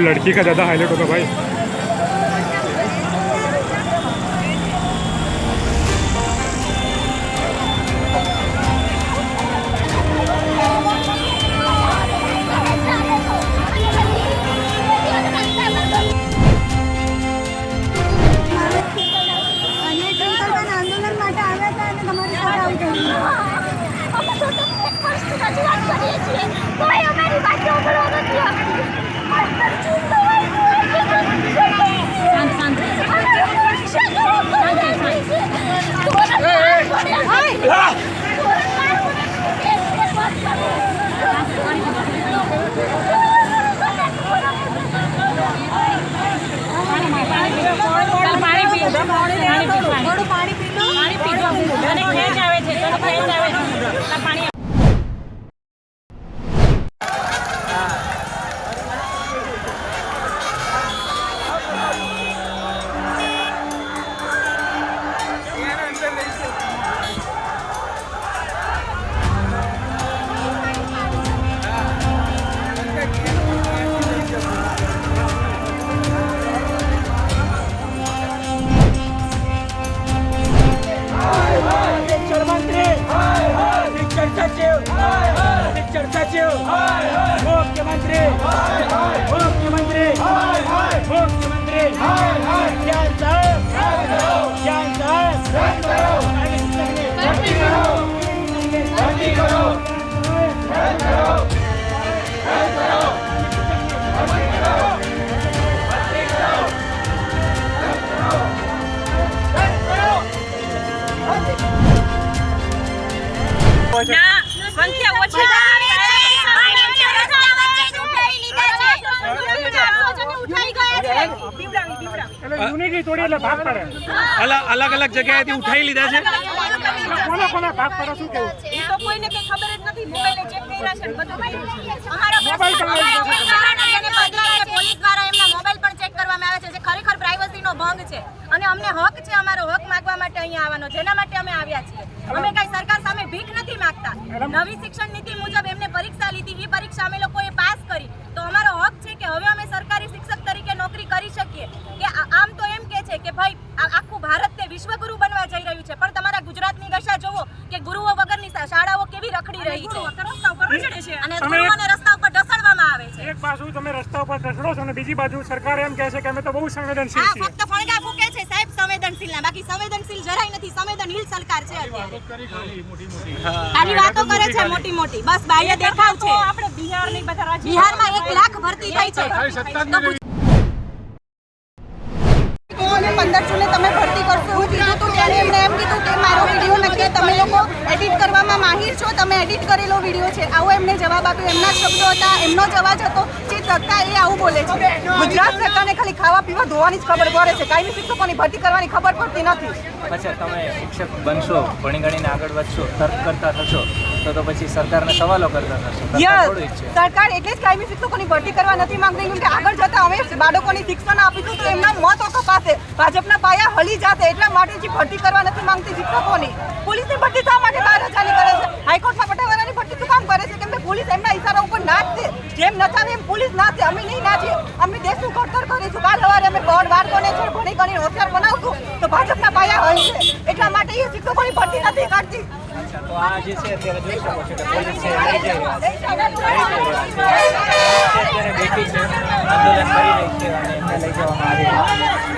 वो लड़की का ज़्यादा हाईलाइट होगा भाई। યુનિટી તોડી એટલે ભાગ પડે અલગ અલગ જગ્યાએથી ઉઠાઈ લીધા છે કોને કોને ભાગ પડે શું કેવું એ તો કોઈને કઈ ખબર જ નથી મોબાઈલ ચેક કર્યા છે બધું અમારા મોબાઈલ પોલીસ દ્વારા એમના મોબાઈલ પણ ચેક કરવામાં આવે છે જે ખરેખર પ્રાઇવસીનો ભંગ છે અને અમને હક છે અમારો હક માંગવા માટે અહીંયા આવવાનો જેના માટે અમે આવ્યા છીએ અમે કઈ સરકાર સામે ભીખ નથી માંગતા નવી શિક્ષણ નીતિ મુજબ એમને પરીક્ષા લીધી એ પરીક્ષા અમે લોકોએ પાસ કરી તો અમારો હક છે કે હવે અમે સરકારી શિક્ષક તરીકે નોકરી કરી શકીએ કે આમ તો એમ કે છે કે ભાઈ આખું ભારત તે વિશ્વગુરુ બનવા જઈ રહ્યું છે પણ તમારા ગુજરાતની દશા જોવો કે ગુરુઓ વગરની શાળાઓ કેવી રખડી રહી છે અને ગુરુઓને રસ્તા ઉપર ઢસડવામાં આવે છે એક બાજુ તમે રસ્તા ઉપર ઢસડો છો અને બીજી બાજુ સરકાર એમ કહે છે કે અમે તો બહુ સંવેદનશીલ છીએ ફક્ત ફણગા ફૂકે છે સાહેબ સંવેદનશીલ ના બાકી સંવેદનશીલ જરાય નથી સંવેદનહીન સરકાર છે અત્યારે ખાલી વાતો કરે છે મોટી મોટી બસ બાહ્ય દેખાવ છે આપણે બિહારની બધા રાજ્ય બિહારમાં 1 લાખ ભરતી થઈ છે 15 જૂને તમે ભરતી કરશો એવું કીધું હતું ત્યારે એમણે એમ કીધું કે મારો વિડીયો નથી તમે લોકો એડિટ કરવામાં માહિર છો તમે એડિટ કરેલો વિડીયો છે આવો એમને જવાબ આપ્યો એમના શબ્દો હતા એમનો જવાબ હતો જે સત્તા એ આવું બોલે છે ગુજરાત સરકારને ખાલી ખાવા પીવા ધોવાની જ ખબર પડે છે કાયમી શિક્ષકોની ભરતી કરવાની ખબર પડતી નથી અચ્છા તમે શિક્ષક બનશો ભણી ગણીને આગળ વધશો તર્ક કરતા થશો તો પછી સરકારને સવાલો કરતા થશો સરકાર એટલે જ કાયમી શિક્ષકોની ભરતી કરવા નથી માંગતી કેમ કે આગળ જતા અમે બાળકોની શિક્ષણ આપીશું તો એમના મત કપાશે ભાજપના પાયા હલી જાતે એટલા માટે જે ભરતી કરવા નથી માંગતી શિક્ષકોની પોલીસની ભરતી શા માટે 12,000ની કરે છે હાઈકોર્ટમાં પટાવાળાની ભરતી શું કામ કરે છે કેમ કે પોલીસ એમના ઇશારા ઉપર નાચશે જેમ નચાવે એમ પોલીસ નાચે અમે નહીં નાચીએ અમે દેશનું ઘડતર કરીશું કાલ સવારે અમે બાળકોને છે ભણી ગણીને હોશિયાર બનાવશું તો ભાજપના પાયા હલશે એટલા માટે એ શિક્ષકોની ભરતી નથી કાઢતી તો આ જે છે અત્યારે જોઈ શકો છો કે પોલીસ છે લઈ જઈ રહ્યા છે બેઠી છે આંદોલન કરી રહી છે અને એમને લઈ જવામાં આવી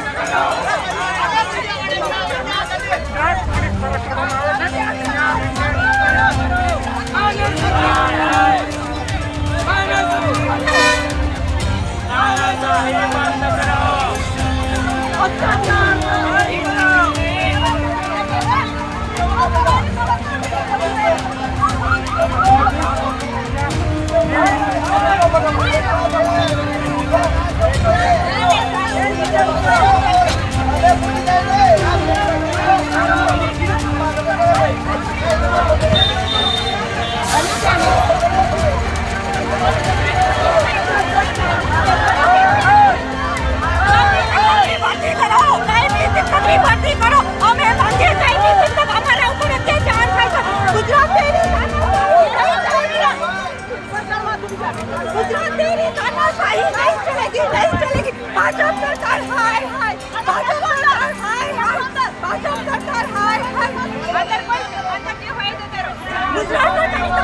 नहीं चलेगी। भाजपा सरकार हाय हाय, भाजपा सरकार हाय हाय, भाजपा सरकार हाय हाय। अगर कोई अंदर હોય તો કરો गुजरात में नहीं तो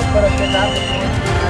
ઉપર અત્યાચાર